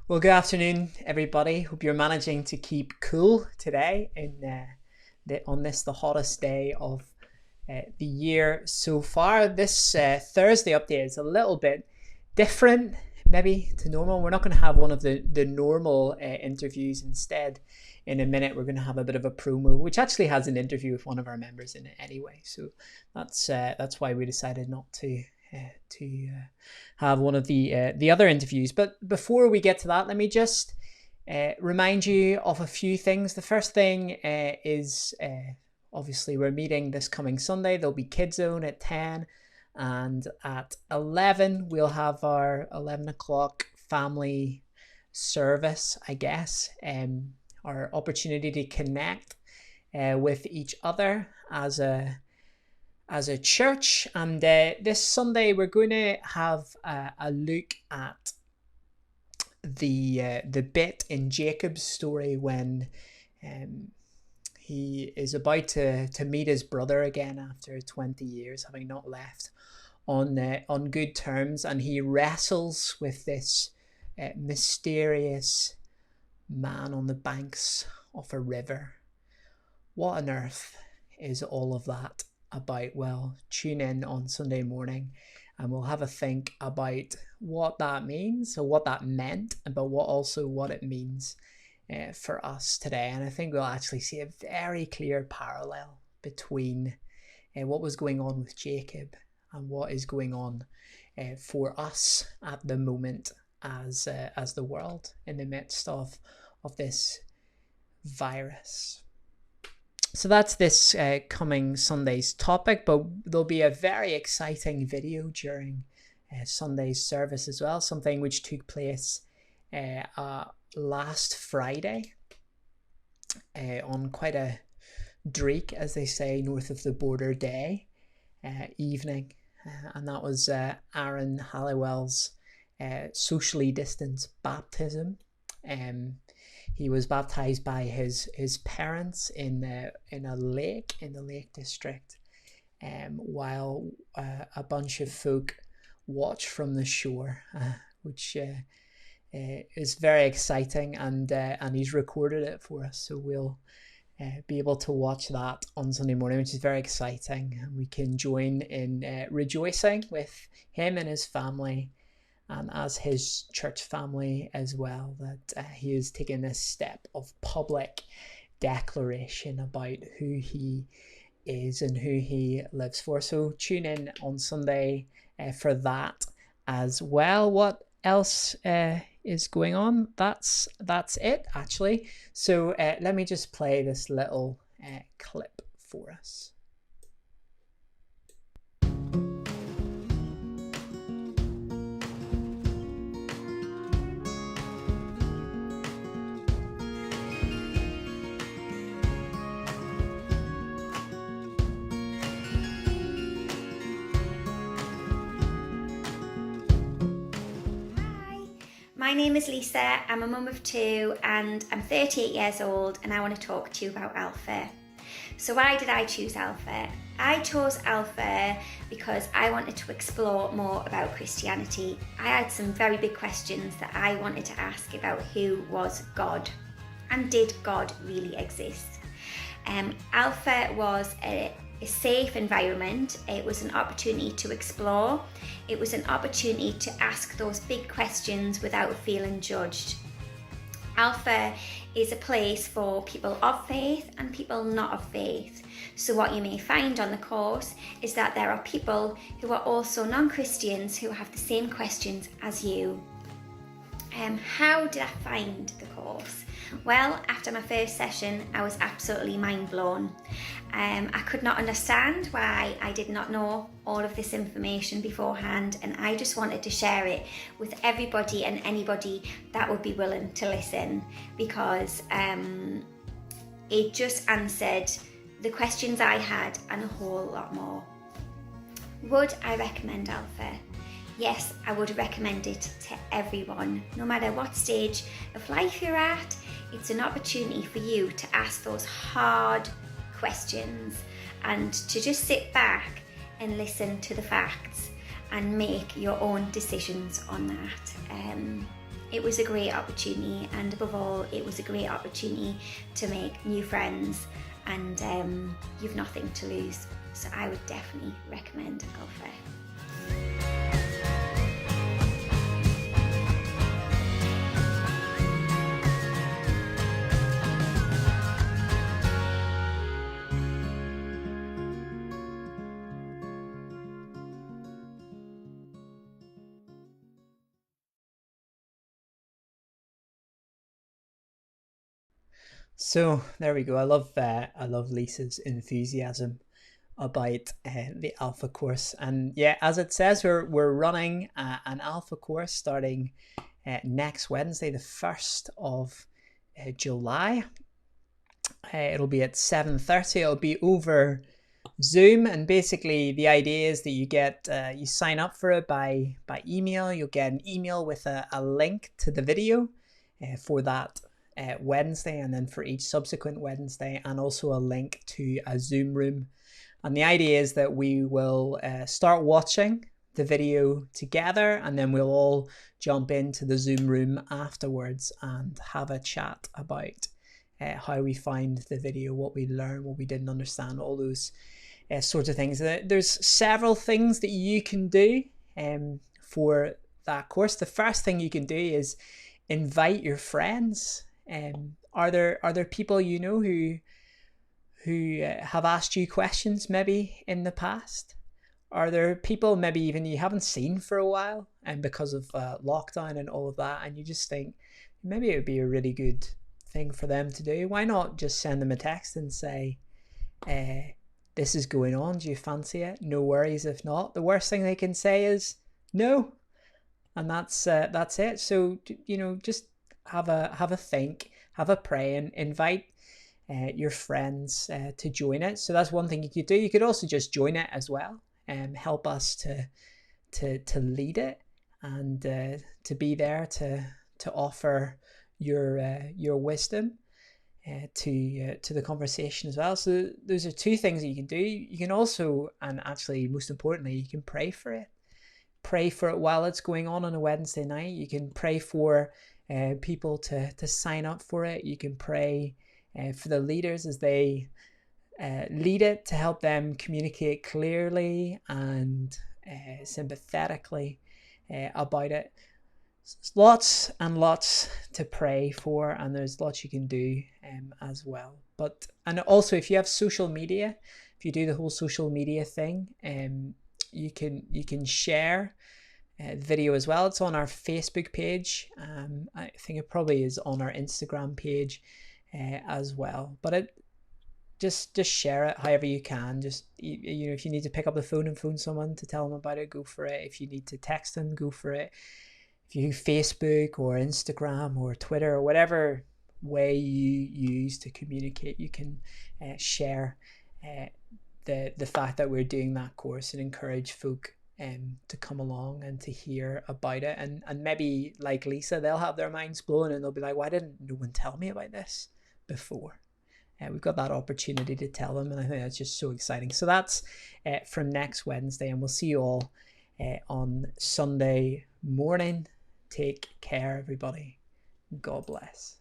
Well, good afternoon, everybody. Hope you're managing to keep cool today on this the hottest day of the year so far. This Thursday update is a little bit different, maybe to normal. We're not going to have one of the normal interviews. Instead, in a minute, we're going to have a bit of a promo, which actually has an interview with one of our members in it anyway. So that's why we decided not to have one of the other interviews. But before we get to that, let me just remind you of a few things. The first thing is obviously we're meeting this coming Sunday. There'll be Kids Zone at 10, and at 11 we'll have our 11 o'clock family service, I guess. Our opportunity to connect with each other as a church. And this Sunday we're going to have a look at the bit in Jacob's story when he is about to meet his brother again after 20 years, having not left on good terms, and he wrestles with this mysterious man on the banks of a river. What on earth is all of that about? Well, tune in on Sunday morning and we'll have a think about what that means, or what that meant, but what it means for us today. And I think we'll actually see a very clear parallel between what was going on with Jacob and what is going on for us at the moment as the world in the midst of this virus. So that's this coming Sunday's topic, but there'll be a very exciting video during Sunday's service as well, something which took place last Friday on quite a dreek, as they say, north of the border day evening, and that was Aaron Halliwell's socially distanced baptism. He was baptized by his parents in a lake in the Lake District, while a bunch of folk watch from the shore, which is very exciting, and he's recorded it for us, so we'll be able to watch that on Sunday morning, which is very exciting, and we can join in rejoicing with him and his family, and as his church family as well, that he has taken this step of public declaration about who he is and who he lives for. So tune in on Sunday for that as well. What else is going on? That's it, actually. So let me just play this little clip for us. My name is Lisa, I'm a mum of two and I'm 38 years old, and I want to talk to you about Alpha. So why did I choose Alpha? I chose Alpha because I wanted to explore more about Christianity. I had some very big questions that I wanted to ask about who was God, and did God really exist? Alpha was a safe environment. It was an opportunity to explore. It was an opportunity to ask those big questions without feeling judged. Alpha is a place for people of faith and people not of faith. So what you may find on the course is that there are people who are also non-Christians who have the same questions as you. How did I find the course? Well, after my first session, I was absolutely mind blown. I could not understand why I did not know all of this information beforehand, and I just wanted to share it with everybody and anybody that would be willing to listen, because it just answered the questions I had and a whole lot more. Would I recommend Alpha? Yes, I would recommend it to everyone, no matter what stage of life you're at. It's an opportunity for you to ask those hard questions and to just sit back and listen to the facts and make your own decisions on that. It was a great opportunity, and above all, it was a great opportunity to make new friends, and you've nothing to lose. So I would definitely recommend Alpha. So there we go. I love Lisa's enthusiasm about the Alpha course, and yeah, as it says, we're running an Alpha course starting next Wednesday, the 1st of July. It'll be at 7:30. It'll be over Zoom, and basically the idea is that you sign up for it by email. You'll get an email with a link to the video for that Wednesday, and then for each subsequent Wednesday, and also a link to a Zoom room. And the idea is that we will start watching the video together, and then we'll all jump into the Zoom room afterwards and have a chat about how we find the video, what we learned, what we didn't understand, all those sorts of things. There's several things that you can do for that course. The first thing you can do is invite your friends. Are there people you know who have asked you questions maybe in the past? Are there people maybe even you haven't seen for a while, and because of lockdown and all of that, and you just think maybe it would be a really good thing for them to do? Why not just send them a text and say, this is going on, do you fancy it? No worries if not. The worst thing they can say is no, and that's it. So just have a think, have a pray, and invite your friends to join it. So that's one thing you could do. You could also just join it as well and help us to lead it, and to be there to offer your wisdom to the conversation as well. So those are two things that you can do. You can also, and actually most importantly, you can pray for it. Pray for it while it's going on a Wednesday night. You can pray for people to sign up for it. You can pray for the leaders as they lead it, to help them communicate clearly and sympathetically about it. Lots and lots to pray for, and there's lots you can do as well. And also, if you have social media, if you do the whole social media thing, you can share video as well. It's on our Facebook page. I think it probably is on our Instagram page as well. But just share it however you can. Just if you need to pick up the phone and phone someone to tell them about it, go for it. If you need to text them, go for it. If you use Facebook or Instagram or Twitter or whatever way you use to communicate, you can share the fact that we're doing that course and encourage folk to come along and to hear about it. And maybe like Lisa, they'll have their minds blown and they'll be like, why didn't no one tell me about this before? We've got that opportunity to tell them, and I think that's just so exciting. So that's from next Wednesday, and we'll see you all on Sunday morning. Take care, everybody. God bless.